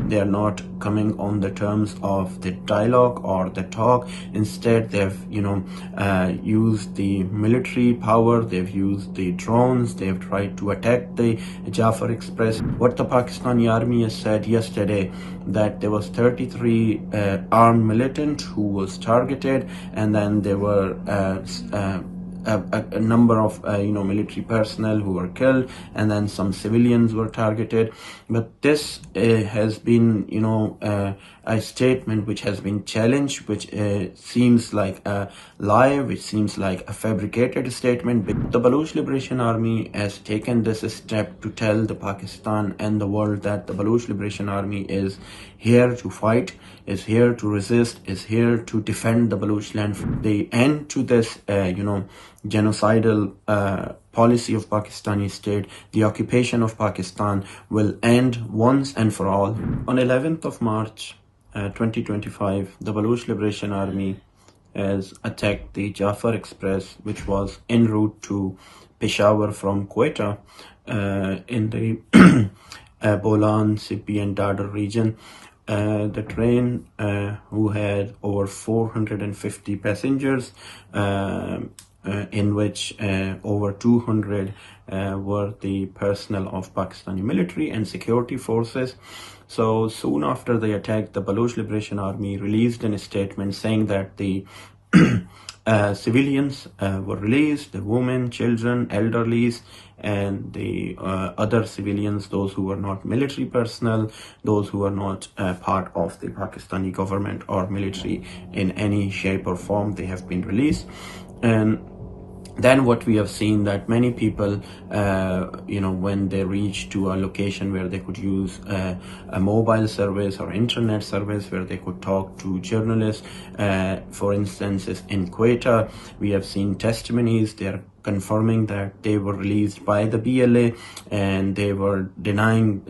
They are not coming on the terms of the dialogue or the talk. Instead, they've used the military power, they've used the drones, they've tried to attack the Jaffar Express. What the Pakistani army has said yesterday, that there was 33 armed militant who was targeted, and then there were a number of military personnel who were killed, and then some civilians were targeted. But this has been a statement which has been challenged, which seems like a lie, which seems like a fabricated statement. The Baloch Liberation Army has taken this step to tell the Pakistan and the world that the Baloch Liberation Army is here to fight, is here to resist, is here to defend the Baloch land. The end to this genocidal policy of Pakistani state, the occupation of Pakistan, will end once and for all. On 11th of March 2025, the Baloch Liberation Army has attacked the Jaffar Express, which was en route to Peshawar from Quetta in the Bolan, Sipi and Dadar region. The train, who had over 450 passengers, in which over 200 were the personnel of Pakistani military and security forces. So soon after the attack, the Baloch Liberation Army released a statement saying that the civilians were released, the women, children, elderlies, and the other civilians, those who were not military personnel, those who were not part of the Pakistani government or military in any shape or form, they have been released. And then what we have seen, that many people, when they reach to a location where they could use a mobile service or internet service where they could talk to journalists, for instance, in Quetta, we have seen testimonies. They are confirming that they were released by the BLA, and they were denying,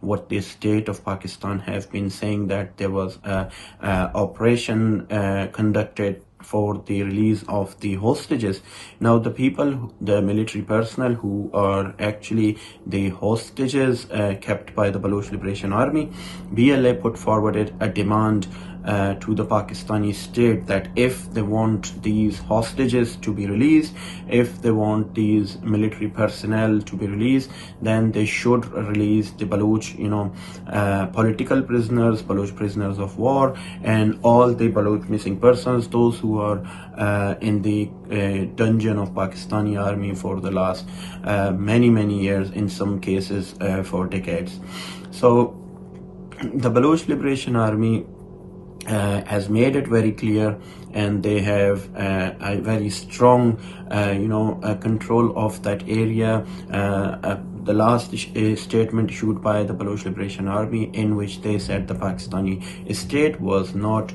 what the state of Pakistan have been saying, that there was a operation conducted for the release of the hostages. Now the people, the military personnel who are actually the hostages kept by the Baloch Liberation Army, BLA put forward a demand to the Pakistani state that if they want these hostages to be released, if they want these military personnel to be released, then they should release the Baloch, political prisoners, Baloch prisoners of war, and all the Baloch missing persons, those who are in the dungeon of Pakistani army for the last many years, in some cases for decades. So the Baloch Liberation Army has made it very clear, and they have a very strong control of that area. The last statement issued by the Baloch Liberation Army, in which they said the Pakistani state was not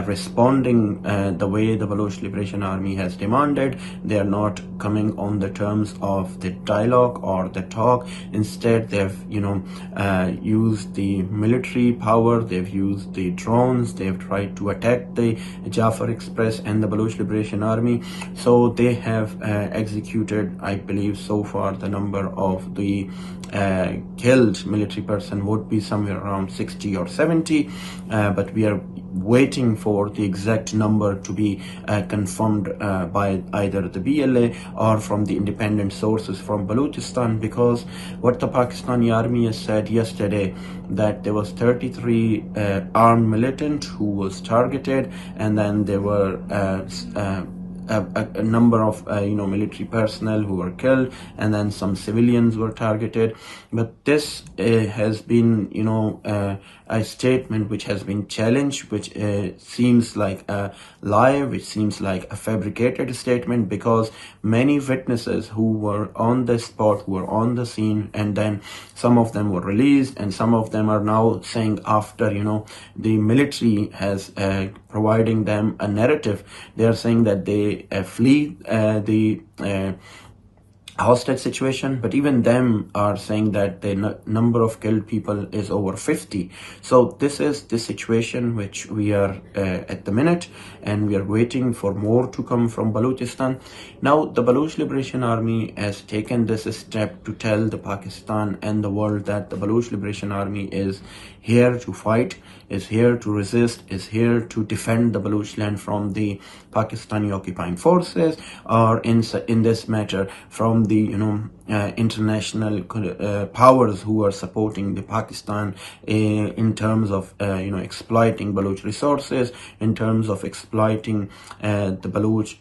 responding the way the Baloch Liberation Army has demanded. They are not coming on the terms of the dialogue or the talk. Instead, they've used the military power, they've used the drones, they've tried to attack the Jaffar Express and the Baloch Liberation Army. So they have executed, I believe so far, the number of the killed military person would be somewhere around 60 or 70, but we are waiting for the exact number to be confirmed by either the BLA or from the independent sources from Balochistan, because what the Pakistani army has said yesterday, that there was 33 armed militant who was targeted, and then there were a number of military personnel who were killed, and then some civilians were targeted. But this has been a statement which has been challenged, which seems like a lie, which seems like a fabricated statement, because many witnesses who were on the spot, who were on the scene, and then some of them were released, and some of them are now saying, after the military has providing them a narrative, they are saying that they flee the hostage situation, but even them are saying that the number of killed people is over 50. So this is the situation which we are at the minute, and we are waiting for more to come from Balochistan. Now the Baloch Liberation Army has taken this step to tell the Pakistan and the world that the Baloch Liberation Army is here to fight, is here to resist, is here to defend the Baloch land from the Pakistani occupying forces, or in this matter from the international powers who are supporting the Pakistan in terms of exploiting Baloch resources, in terms of exploiting the Baloch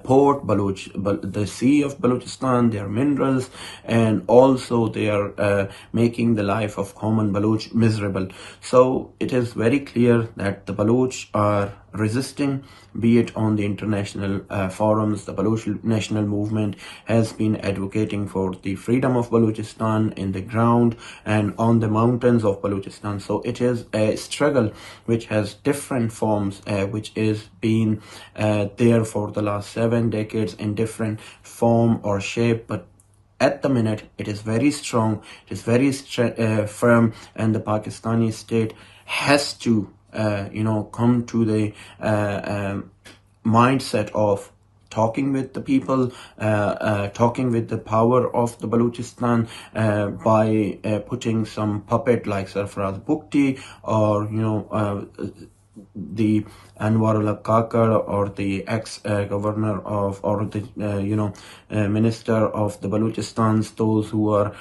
port, the sea of Balochistan, their minerals, and also they are making the life of common Baloch miserable. So it is very clear that the Baloch are resisting, be it on the international forums. The Baloch National Movement has been advocating for the freedom of Balochistan in the ground and on the mountains of Balochistan. So it is a struggle which has different forms, which is been there for the last 7 decades in different form or shape, but at the minute it is very strong, it is very firm, and the Pakistani state has to come to the mindset of talking with the people, talking with the power of the Balochistan by putting some puppet like Sarfaraz Bukti, or the Anwarullah Kakar, or the ex-governor of, or the minister of the Balochistan, those who are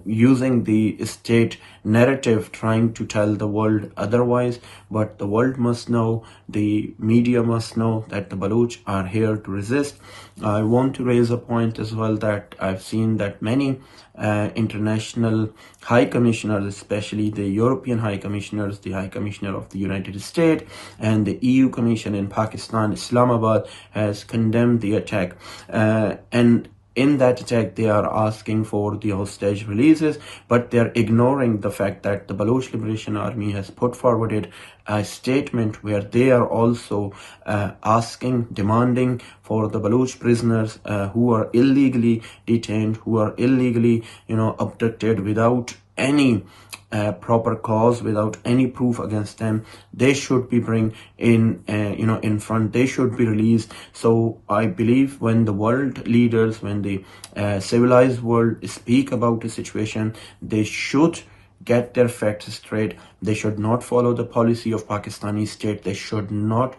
using the state narrative, trying to tell the world otherwise. But the world must know, the media must know that the Baloch are here to resist. I want to raise a point as well, that I've seen that many international high commissioners, especially the European high commissioners, the High Commissioner of the United States and the EU Commission in Pakistan, Islamabad, has condemned the attack. And in that attack, they are asking for the hostage releases, but they're ignoring the fact that the Baloch Liberation Army has put forwarded a statement where they are also demanding for the Baloch prisoners who are illegally detained, who are illegally, abducted without any proper cause, without any proof against them. They should be bring in front, they should be released. So I believe when the world leaders, when the civilized world speak about the situation, they should get their facts straight. They should not follow the policy of Pakistani state. They should not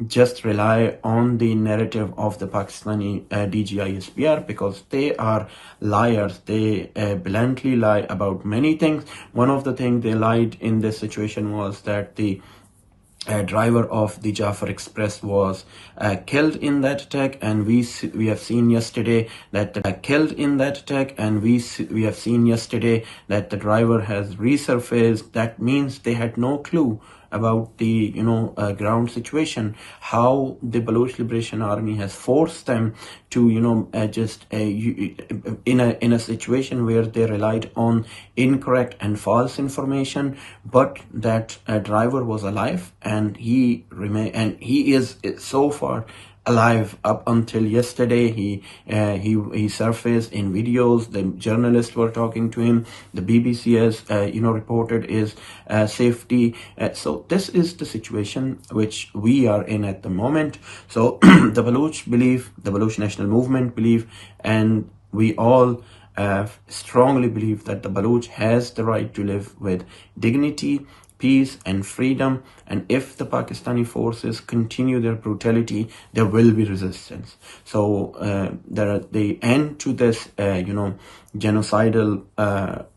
just rely on the narrative of the Pakistani DGI-SPR, because they are liars. They bluntly lie about many things. One of the things they lied in this situation was that the driver of the Jaffar Express was killed in that attack, and we have seen yesterday that the driver has resurfaced. That means they had no clue about the ground situation, how the Baloch Liberation Army has forced them to in a situation where they relied on incorrect and false information. But that driver was alive, and he is so far alive up until yesterday. He surfaced in videos. The journalists were talking to him. The BBC has reported his safety. So this is the situation which we are in at the moment. So the Baloch believe, the Baloch National Movement believe, and we all strongly believe that the Baloch has the right to live with dignity, peace and freedom. And if the Pakistani forces continue their brutality, there will be resistance. So the end to this genocidal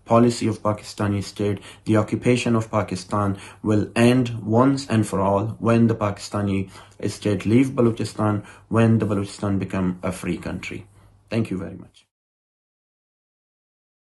policy of Pakistani state, the occupation of Pakistan, will end once and for all when the Pakistani state leave Balochistan, when the Balochistan become a free country. Thank you very much.